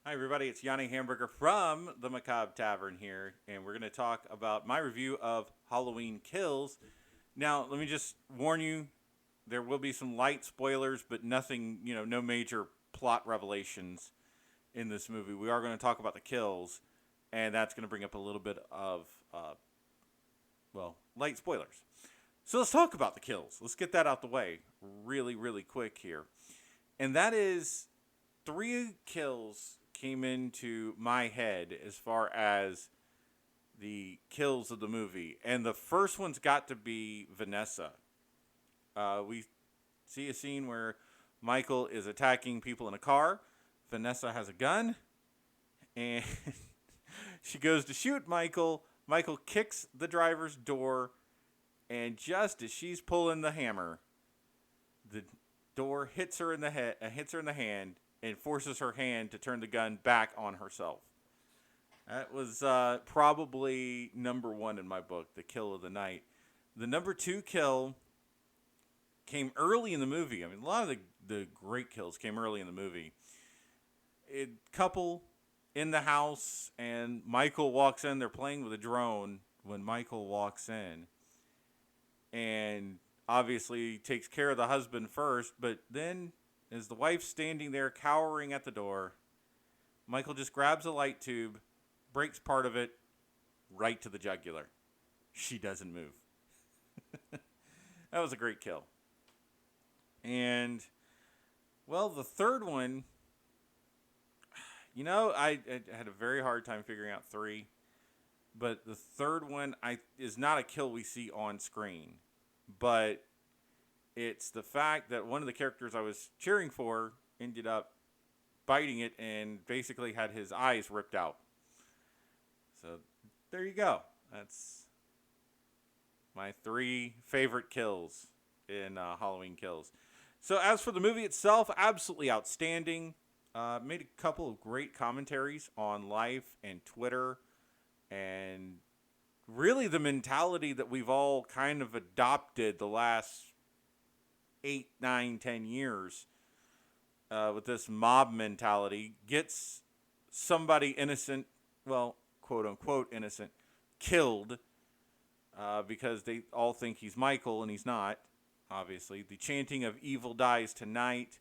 Hi, everybody. It's Yanni Hamburger from the Macabre Tavern here, and we're going to talk about my review of Halloween Kills. Now, let me just warn you there will be some light spoilers, but nothing, no major plot revelations in this movie. We are going to talk about the kills, and that's going to bring up a little bit of, light spoilers. So let's talk about the kills. Let's get that out the way really, really quick here. And that is three kills came into my head as far as the kills of the movie. And the first one's got to be Vanessa. We see a scene where Michael is attacking people in a car. Vanessa has a gun. And she goes to shoot Michael. Michael kicks the driver's door. And just as she's pulling the hammer, the door hits her in the head, hits her in the hand, and forces her hand to turn the gun back on herself. That was probably number one in my book, the kill of the night. The number two kill came early in the movie. I mean, a lot of the great kills came early in the movie. A couple in the house, and Michael walks in. They're playing with a drone when Michael walks in. And obviously takes care of the husband first, but then as the wife's standing there cowering at the door, Michael just grabs a light tube, breaks part of it right to the jugular. She doesn't move. That was a great kill. And, well, the third one, I had a very hard time figuring out three. But the third one is not a kill we see on screen. But it's the fact that one of the characters I was cheering for ended up biting it and basically had his eyes ripped out. So there you go. That's my three favorite kills in Halloween Kills. So as for the movie itself, absolutely outstanding. Made a couple of great commentaries on life and Twitter. And really the mentality that we've all kind of adopted the last 8, 9, 10 years with this mob mentality gets somebody innocent, well, quote unquote innocent, killed because they all think he's Michael and he's not, obviously. The chanting of "Evil Dies Tonight"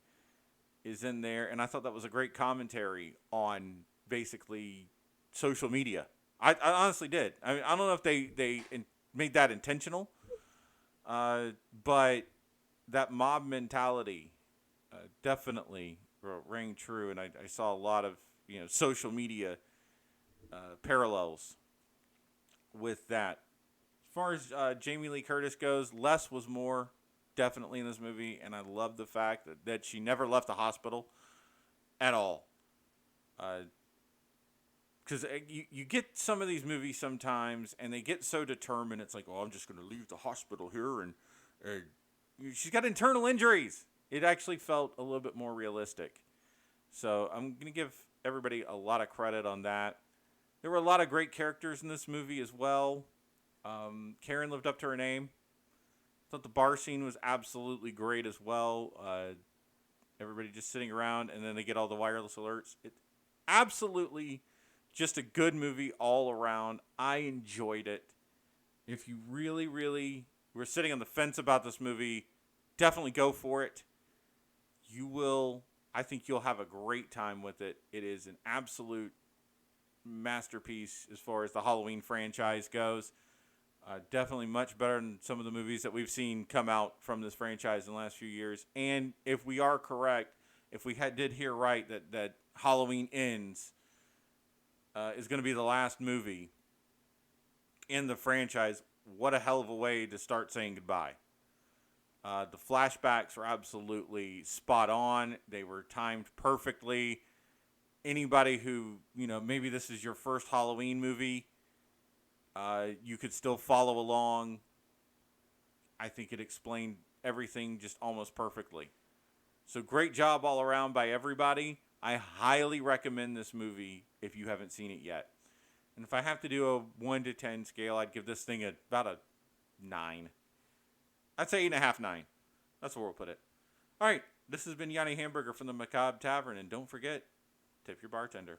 is in there, and I thought that was a great commentary on basically social media. I honestly did. I mean, I don't know if they made that intentional, but that mob mentality definitely rang true, and I saw a lot of social media parallels with that. As far as Jamie Lee Curtis goes, less was more definitely in this movie, and I love the fact that she never left the hospital at all. Because you get some of these movies sometimes, and they get so determined. It's like, oh, I'm just going to leave the hospital here, and she's got internal injuries. It actually felt a little bit more realistic. So I'm going to give everybody a lot of credit on that. There were a lot of great characters in this movie as well. Karen lived up to her name. I thought the bar scene was absolutely great as well. Everybody just sitting around, and then they get all the wireless alerts. It absolutely just a good movie all around. I enjoyed it. If you really, really were sitting on the fence about this movie, definitely go for it. You will. I think you'll have a great time with it. It is an absolute masterpiece as far as the Halloween franchise goes. Definitely much better than some of the movies that we've seen come out from this franchise in the last few years. And if we are correct, if we did hear right that Halloween Ends is going to be the last movie in the franchise, what a hell of a way to start saying goodbye. The flashbacks were absolutely spot on. They were timed perfectly. Anybody who, maybe this is your first Halloween movie, you could still follow along. I think it explained everything just almost perfectly. So great job all around by everybody. I highly recommend this movie if you haven't seen it yet. And if I have to do a 1 to 10 scale, I'd give this thing about a 9. I'd say 8.5, 9. That's where we'll put it. All right, this has been Yanni Hamburger from the Macabre Tavern, and don't forget Tip your bartender.